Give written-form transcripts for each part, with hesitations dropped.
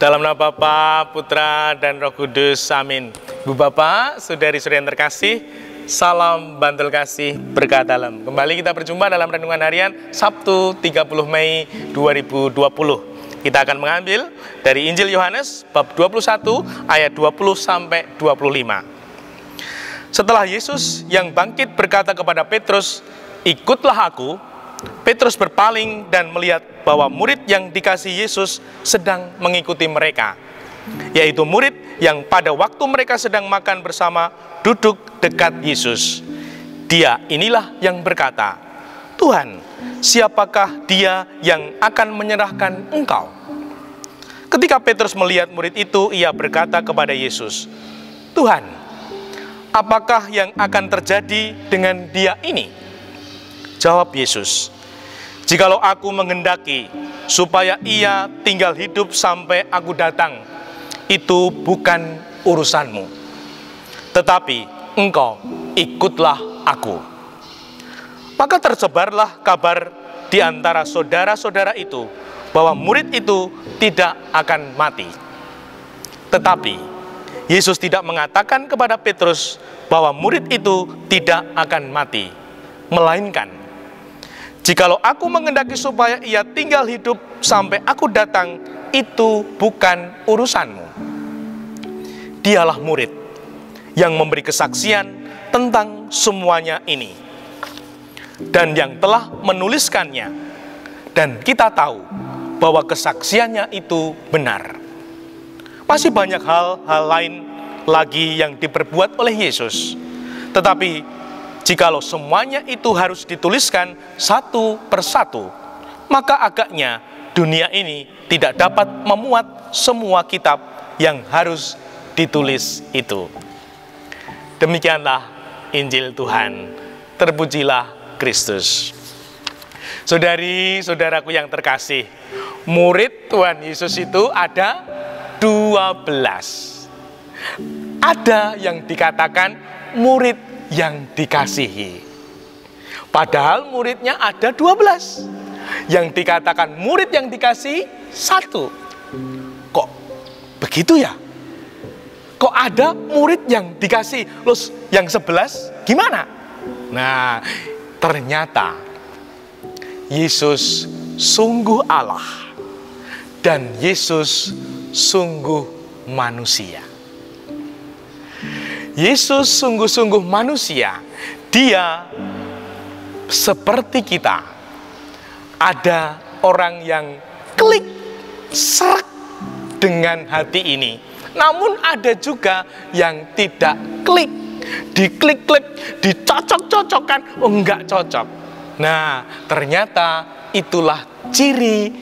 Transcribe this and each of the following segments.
Dalam nama Bapa, Putra, dan Roh Kudus, amin. Ibu Bapak, saudari-saudari yang terkasih, salam bantul kasih berkah dalam. Kembali kita berjumpa dalam Renungan Harian Sabtu 30 Mei 2020. Kita akan mengambil dari Injil Yohanes bab 21 ayat 20 sampai 25. Setelah Yesus yang bangkit berkata kepada Petrus, "Ikutlah aku," Petrus berpaling dan melihat bahwa murid yang dikasihi Yesus sedang mengikuti mereka, yaitu murid yang pada waktu mereka sedang makan bersama duduk dekat Yesus. Dia inilah yang berkata, "Tuhan, siapakah dia yang akan menyerahkan Engkau?" Ketika Petrus melihat murid itu, ia berkata kepada Yesus, "Tuhan, apakah yang akan terjadi dengan dia ini?" Jawab Yesus, "Jikalau aku menghendaki supaya ia tinggal hidup sampai aku datang, itu bukan urusanmu. Tetapi engkau ikutlah aku." Maka tersebarlah kabar di antara saudara-saudara itu bahwa murid itu tidak akan mati. Tetapi Yesus tidak mengatakan kepada Petrus bahwa murid itu tidak akan mati, melainkan, "Jikalau aku menghendaki supaya ia tinggal hidup sampai aku datang, itu bukan urusanmu." Dialah murid yang memberi kesaksian tentang semuanya ini, dan yang telah menuliskannya, dan kita tahu bahwa kesaksiannya itu benar. Masih banyak hal lain lagi yang diperbuat oleh Yesus, tetapi jikalau semuanya itu harus dituliskan satu persatu, maka agaknya dunia ini tidak dapat memuat semua kitab yang harus ditulis itu. Demikianlah Injil Tuhan. Terpujilah Kristus. Saudari-saudaraku yang terkasih, murid Tuhan Yesus itu ada 12. Ada yang dikatakan murid yang dikasihi. Padahal muridnya ada 12. Yang dikatakan murid yang dikasihi 1. Kok begitu ya? Kok ada murid yang dikasihi? Terus yang 11 gimana? Nah, ternyata Yesus sungguh Allah dan Yesus sungguh manusia. Yesus sungguh-sungguh manusia. Dia seperti kita. Ada orang yang klik, serak dengan hati ini. Namun ada juga yang tidak klik. Diklik-klik, dicocok-cocokkan, enggak cocok. Nah, ternyata itulah ciri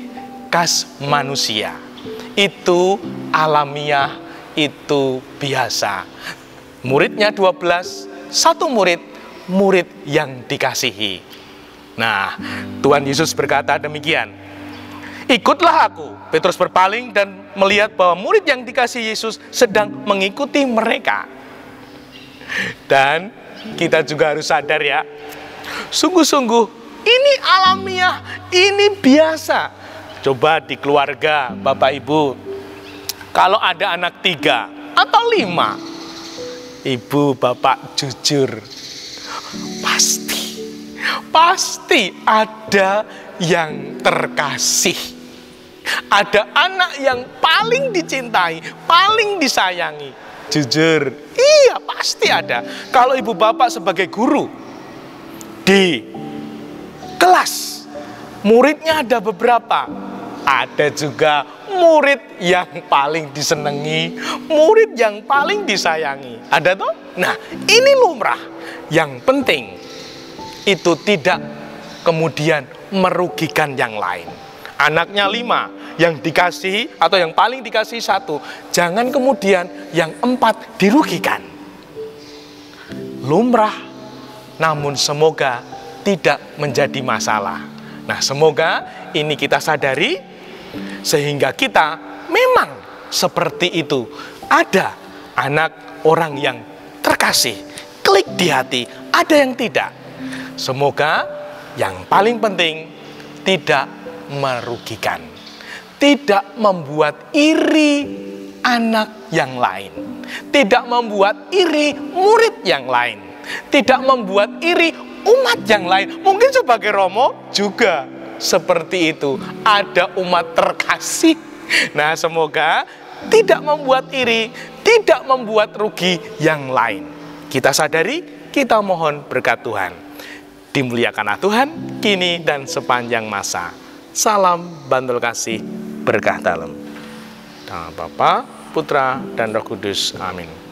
khas manusia. Itu alamiah, itu biasa. Muridnya 12, satu murid yang dikasihi. Nah, Tuhan Yesus berkata demikian, "Ikutlah aku." Petrus berpaling dan melihat bahwa murid yang dikasihi Yesus sedang mengikuti mereka. Dan kita juga harus sadar ya, sungguh-sungguh ini alamiah, ini biasa. Coba di keluarga, Bapak Ibu, kalau ada anak 3 atau 5, Ibu, Bapak jujur, pasti ada yang terkasih. Ada anak yang paling dicintai, paling disayangi. Jujur, iya pasti ada. Kalau Ibu Bapak sebagai guru di kelas, muridnya ada beberapa. Ada juga murid yang paling disenangi, murid yang paling disayangi. Ada toh? Nah, ini lumrah. Yang penting itu tidak kemudian merugikan yang lain. Anaknya 5, yang dikasihi atau yang paling dikasihi 1. Jangan kemudian yang 4 dirugikan. Lumrah, namun semoga tidak menjadi masalah. Nah, semoga ini kita sadari, sehingga kita memang seperti itu. Ada anak orang yang terkasih, klik di hati, ada yang tidak. Semoga yang paling penting tidak merugikan, tidak membuat iri anak yang lain, tidak membuat iri murid yang lain, tidak membuat iri umat yang lain. Mungkin sebagai Romo juga seperti itu, ada umat terkasih. Nah, semoga tidak membuat iri, tidak membuat rugi yang lain. Kita sadari, kita mohon berkat Tuhan. Dimuliakanlah Tuhan, kini dan sepanjang masa. Salam Bantul Kasih, berkah dalam. Nama Bapa, Putra, dan Roh Kudus. Amin.